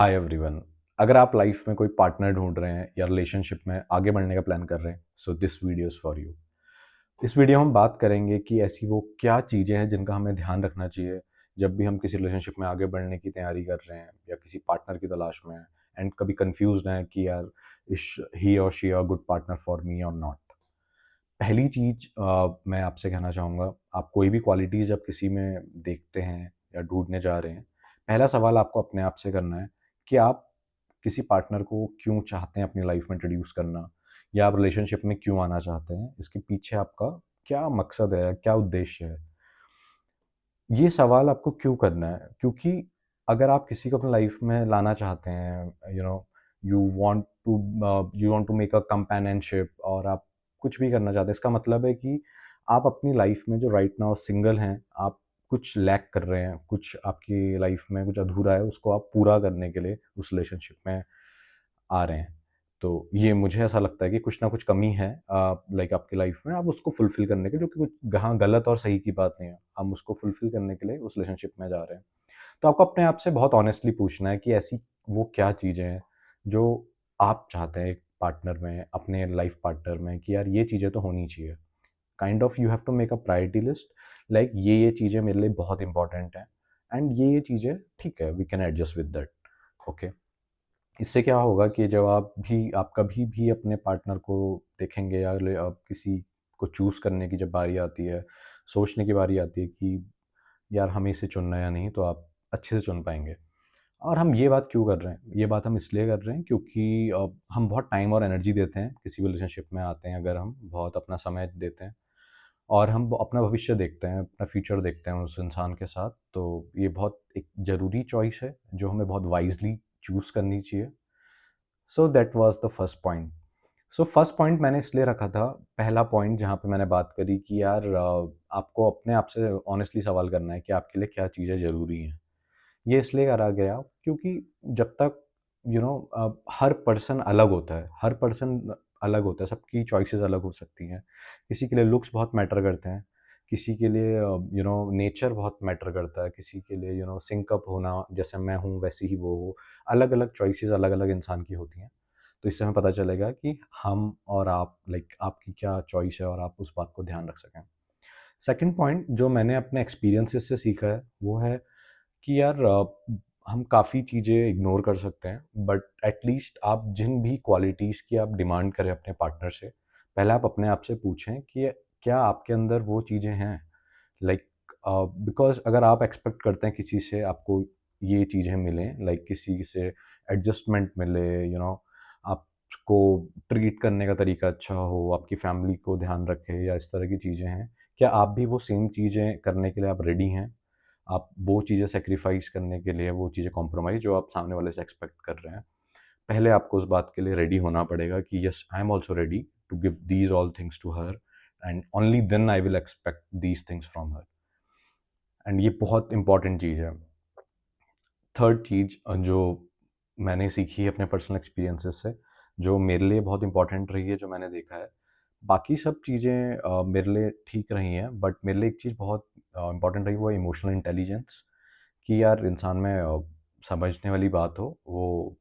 Hi everyone. अगर आप life में कोई पार्टनर ढूंढ रहे हैं या रिलेशनशिप में आगे बढ़ने का प्लान कर रहे हैं, so this video is for you. इस वीडियो में हम बात करेंगे कि ऐसी वो क्या चीज़ें हैं जिनका हमें ध्यान रखना चाहिए जब भी हम किसी रिलेशनशिप में आगे बढ़ने की तैयारी कर रहे हैं या किसी पार्टनर की तलाश में हैं एंड कभी कंफ्यूज हैं कि यार इज ही और she a good partner for me और नॉट। पहली चीज़ मैं आपसे कहना चाहूँगा, आप कोई भी क्वालिटीज़ जब किसी में देखते हैं या ढूँढने जा रहे हैं, पहला सवाल आपको अपने आप से करना है कि आप किसी पार्टनर को क्यों चाहते हैं अपनी लाइफ में इंट्रोड्यूस करना या आप रिलेशनशिप में क्यों आना चाहते हैं? इसके पीछे आपका क्या मकसद है, क्या उद्देश्य है? ये सवाल आपको क्यों करना है? क्योंकि अगर आप किसी को अपनी लाइफ में लाना चाहते हैं, you want to make a companionship और आप कुछ भी करना चाहते हैं, इसका मतलब है कि आप अपनी लाइफ में जो राइट नाउ सिंगल हैं, आप कुछ लैक कर रहे हैं, कुछ आपकी लाइफ में कुछ अधूरा है, उसको आप पूरा करने के लिए उस रिलेशनशिप में आ रहे हैं। तो ये मुझे ऐसा लगता है कि कुछ ना कुछ कमी है लाइक आपकी लाइफ में, आप उसको फुलफ़िल करने के, जो कि कुछ हाँ, गलत और सही की बात नहीं है। हम उसको फुलफ़िल करने के लिए उस रिलेशनशिप में जा रहे हैं। तो आपको अपने आप से बहुत ऑनेस्टली पूछना है कि ऐसी वो क्या चीज़ें हैं, जो आप चाहते हैं एक पार्टनर में, अपने लाइफ पार्टनर में कि यार ये चीज़ें तो होनी चाहिए। Kind of you have to make a priority list, like ये चीज़ें मेरे लिए बहुत इंपॉर्टेंट हैं एंड ये चीज़ें ठीक है, we can adjust with that. Okay. इससे क्या होगा कि जब आप कभी भी अपने पार्टनर को देखेंगे या आप किसी को चूज़ करने की जब बारी आती है, सोचने की बारी आती है कि यार हमें इसे चुनना है या नहीं, तो आप अच्छे से चुन पाएँगे। और हम ये बात क्यों कर रहे हैं? ये बात हम इसलिए कर रहे हैं क्योंकि हम बहुत टाइम और एनर्जी देते हैं, किसी भी रिलेशनशिप में आते हैं अगर हम बहुत अपना समय देते हैं और हम अपना भविष्य देखते हैं, अपना फ्यूचर देखते हैं उस इंसान के साथ, तो ये बहुत एक ज़रूरी चॉइस है, जो हमें बहुत वाइज़ली चूज़ करनी चाहिए। So that was the first point. So first point मैंने इसलिए रखा था, पहला पॉइंट जहाँ पे मैंने बात करी कि यार आपको अपने आप से ऑनेस्टली सवाल करना है कि आपके लिए क्या चीज़ें ज़रूरी हैं। ये इसलिए करा गया क्योंकि जब तक हर पर्सन अलग होता है, हर पर्सन अलग होता है, सबकी चॉइसेस अलग हो सकती हैं। किसी के लिए लुक्स बहुत मैटर करते हैं, किसी के लिए नेचर बहुत मैटर करता है, किसी के लिए सिंक अप होना, जैसे मैं हूँ वैसे ही वो हो। अलग-अलग चॉइसेस अलग-अलग इंसान की होती हैं। तो इससे हमें पता चलेगा कि हम और आप, लाइक आपकी क्या चॉइस है और आप उस बात को ध्यान रख सकें। सेकंड पॉइंट जो मैंने अपने एक्सपीरियंसेस से सीखा है, वो है कि यार हम काफ़ी चीज़ें इग्नोर कर सकते हैं, बट एट लीस्ट आप जिन भी क्वालिटीज़ की आप डिमांड करें अपने पार्टनर से, पहले आप अपने आप से पूछें कि क्या आपके अंदर वो चीज़ें हैं? लाइक बिकॉज़ अगर आप एक्सपेक्ट करते हैं किसी से आपको ये चीज़ें मिलें, लाइक किसी से एडजस्टमेंट मिले, आपको ट्रीट करने का तरीका अच्छा हो, आपकी फैमिली को ध्यान रखे या इस तरह की चीज़ें हैं, क्या आप भी वो सेम चीज़ें करने के लिए आप रेडी हैं? आप वो चीज़ें सैक्रिफ़ाइस करने के लिए, वो चीज़ें कॉम्प्रोमाइज़ जो आप सामने वाले से एक्सपेक्ट कर रहे हैं, पहले आपको उस बात के लिए रेडी होना पड़ेगा कि yes, I am also ready to give these all things to her and only then I will expect these things from her. एंड ये बहुत इंपॉर्टेंट चीज़ है। थर्ड चीज़ जो मैंने सीखी है अपने पर्सनल एक्सपीरियंसेस से, जो मेरे लिए बहुत इंपॉर्टेंट रही है, जो मैंने देखा है, बाकी सब चीज़ें मेरे लिए ठीक रही हैं, बट मेरे लिए एक चीज़ बहुत इंपॉर्टेंट रही, वो है इमोशनल इंटेलिजेंस। कि यार इंसान में समझने वाली बात हो, वो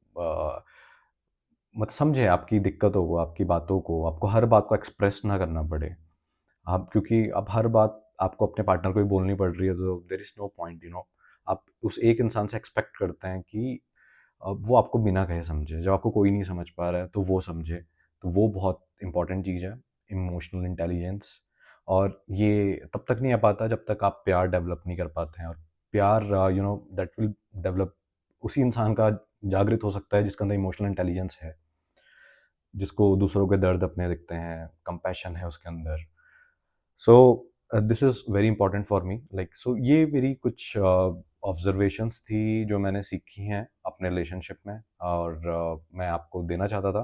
समझे आपकी दिक्कतों को, आपकी बातों को, आपको हर बात को एक्सप्रेस ना करना पड़े। आप क्योंकि अब हर बात आपको अपने पार्टनर को ही बोलनी पड़ रही है, तो देयर इज़ नो पॉइंट, आप उस एक इंसान से एक्सपेक्ट करते हैं कि वो आपको बिना कहे समझे। जब आपको कोई नहीं समझ पा रहा है, तो वो समझे। तो वो बहुत इम्पोर्टेंट चीज़ है, इमोशनल इंटेलिजेंस। और ये तब तक नहीं आ पाता जब तक आप प्यार डेवलप नहीं कर पाते हैं, और प्यार दैट विल डेवलप उसी इंसान का जागृत हो सकता है जिसके अंदर इमोशनल इंटेलिजेंस है, जिसको दूसरों के दर्द अपने दिखते हैं, कंपैशन है उसके अंदर। So this is very important for me, like so ये मेरी कुछ ऑब्जर्वेशंस थी जो मैंने सीखी हैं अपने रिलेशनशिप में, और मैं आपको देना चाहता था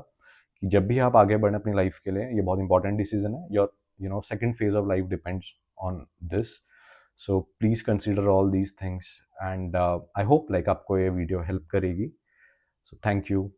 कि जब भी आप आगे बढ़ें अपनी लाइफ के लिए, ये बहुत इंपॉर्टेंट डिसीजन है। Your second phase of life depends on this. So please consider all these things and I hope like आपको ये वीडियो हेल्प करेगी। So thank you.